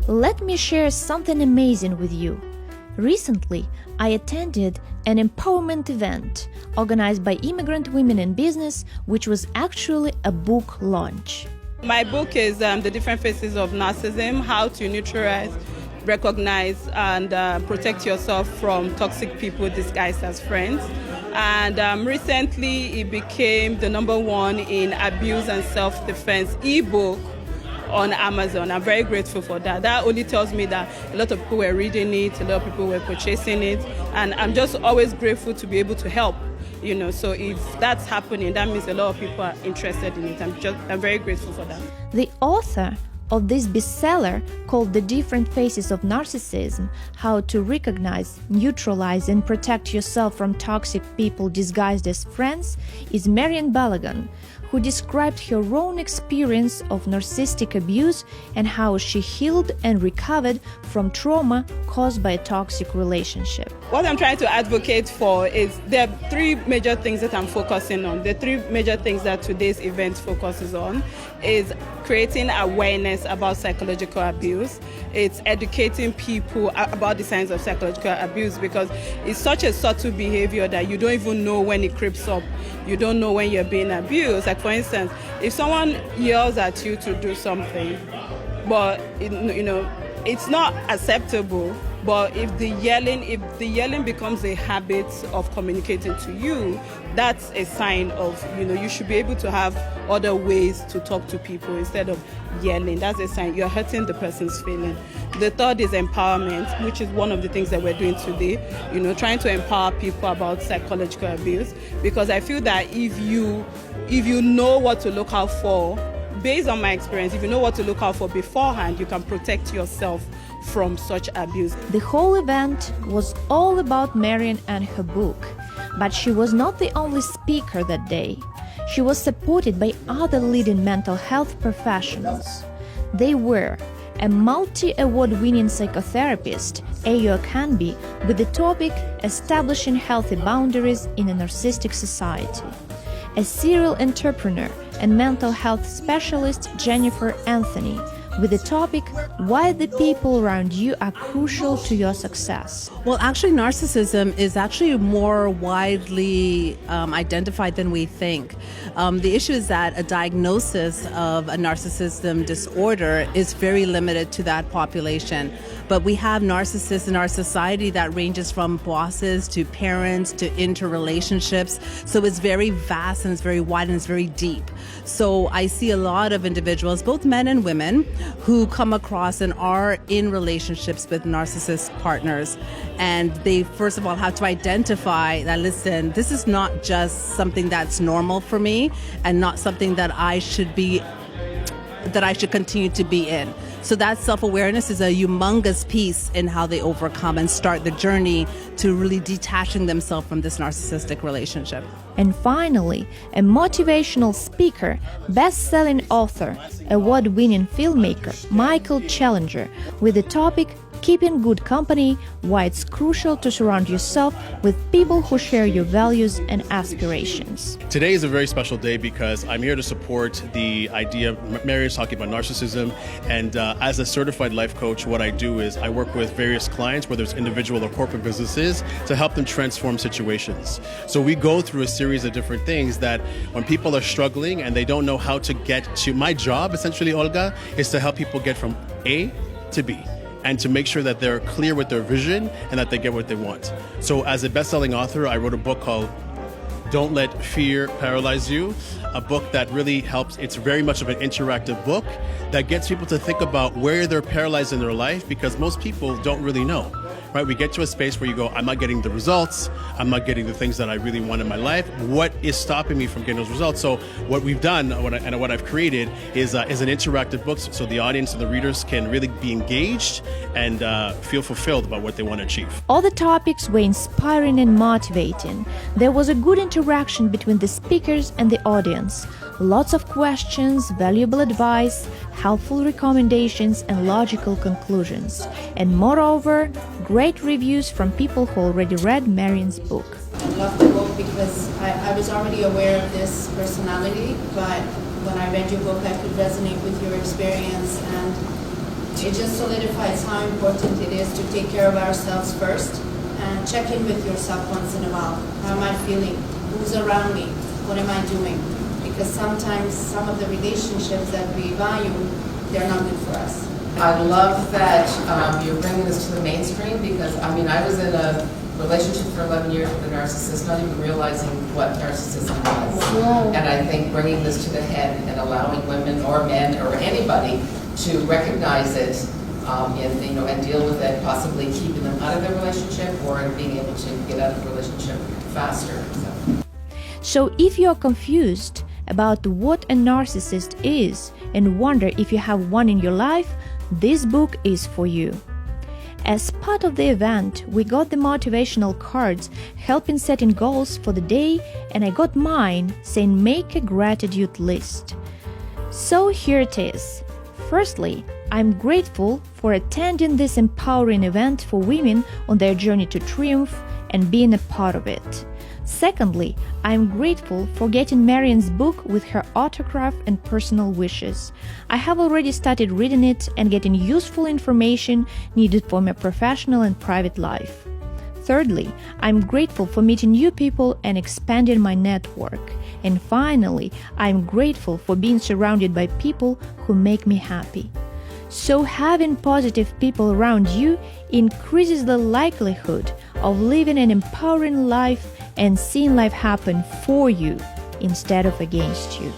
Let me share something amazing with you. Recently, I attended an empowerment event organized by immigrant women in business, which was actually a book launch. My book is The Different Faces of Narcissism, How to Neutralize, Recognize and Protect Yourself from Toxic People Disguised as Friends. And recently it became the #1 in abuse and self-defense ebook on Amazon. I'm very grateful for that. That only tells me that a lot of people were reading it, a lot of people were purchasing it, and I'm just always grateful to be able to help. So if that's happening, that means a lot of people are interested in it. I'm very grateful for that. The author of this bestseller, called The Different Faces of Narcissism, How to Recognize, Neutralize and Protect Yourself from Toxic People Disguised as Friends, is Marian Balogun, who described her own experience of narcissistic abuse and how she healed and recovered from trauma caused by a toxic relationship. What I'm trying to advocate for is there are 3 major things that I'm focusing on. The 3 major things that today's event focuses on is creating awareness about psychological abuse. It's educating people about the signs of psychological abuse, because it's such a subtle behavior that you don't even know when it creeps up. You don't know when you're being abused. Like, for instance, if someone yells at you to do something, but it's not acceptable, but if the yelling becomes a habit of communicating to you, that's a sign of, you should be able to have other ways to talk to people instead of yelling. That's a sign you're hurting the person's feeling. The third is empowerment, which is one of the things that we're doing today, trying to empower people about psychological abuse, because I feel that if you know what to look out for, based on my experience, if you know what to look out for beforehand, you can protect yourself from such abuse. The whole event was all about Marian and her book, but she was not the only speaker that day. She was supported by other leading mental health professionals. They were a multi-award-winning psychotherapist, Ayo Kanbi, with the topic Establishing Healthy Boundaries in a Narcissistic Society, a serial entrepreneur and mental health specialist, Jennifer Anthony, with the topic Why the People Around You Are Crucial to Your Success. Well, actually, narcissism is actually more widely identified than we think. The issue is that a diagnosis of a narcissism disorder is very limited to that population. But we have narcissists in our society that ranges from bosses to parents to interrelationships. So it's very vast and it's very wide and it's very deep. So I see a lot of individuals, both men and women, who come across and are in relationships with narcissist partners. And they, first of all, have to identify that, listen, this is not just something that's normal for me and not something that I should continue to be in. So that self-awareness is a humongous piece in how they overcome and start the journey to really detaching themselves from this narcissistic relationship. And finally, a motivational speaker, best-selling author, award-winning filmmaker, Michael Challenger, with the topic Keeping Good Company, Why It's Crucial to Surround Yourself with People Who Share Your Values and Aspirations. Today is a very special day because I'm here to support the idea Marian's talking about narcissism, and as a certified life coach, what I do is I work with various clients, whether it's individual or corporate businesses, to help them transform situations. So we go through a series of different things that when people are struggling and they don't know how to get to, my job essentially, Olga, is to help people get from A to B, and to make sure that they're clear with their vision and that they get what they want. So as a best-selling author, I wrote a book called Don't Let Fear Paralyze You, a book that really helps. It's very much of an interactive book that gets people to think about where they're paralyzed in their life, because most people don't really know. Right? We get to a space where you go, I'm not getting the results, I'm not getting the things that I really want in my life. What is stopping me from getting those results? So what we've done, what I've created is an interactive book, so the audience and the readers can really be engaged and feel fulfilled about what they want to achieve. All the topics were inspiring and motivating. There was a good interaction between the speakers and the audience. Lots of questions, valuable advice, helpful recommendations, and logical conclusions. And moreover, great reviews from people who already read Marian's book. I love the book because I was already aware of this personality, but when I read your book, I could resonate with your experience and It just solidifies how important it is to take care of ourselves first and check in with yourself once in a while. How am I feeling? Who's around me? What am I doing? Because sometimes some of the relationships that we value, they're not good for us. I love that you're bringing this to the mainstream because, I mean, I was in a relationship for 11 years with a narcissist, not even realizing what narcissism was. Wow. And I think bringing this to the head and allowing women or men or anybody to recognize it and deal with it, possibly keeping them out of their relationship or being able to get out of the relationship faster. So if you're confused about what a narcissist is and wonder if you have one in your life, this book is for you. As part of the event, we got the motivational cards helping setting goals for the day, and I got mine saying make a gratitude list. So here it is. Firstly, I'm grateful for attending this empowering event for women on their journey to triumph and being a part of it. Secondly, I'm grateful for getting Marian's book with her autograph and personal wishes. I have already started reading it and getting useful information needed for my professional and private life. Thirdly, I'm grateful for meeting new people and expanding my network. And finally, I'm grateful for being surrounded by people who make me happy. So having positive people around you increases the likelihood of living an empowering life and seeing life happen for you instead of against you.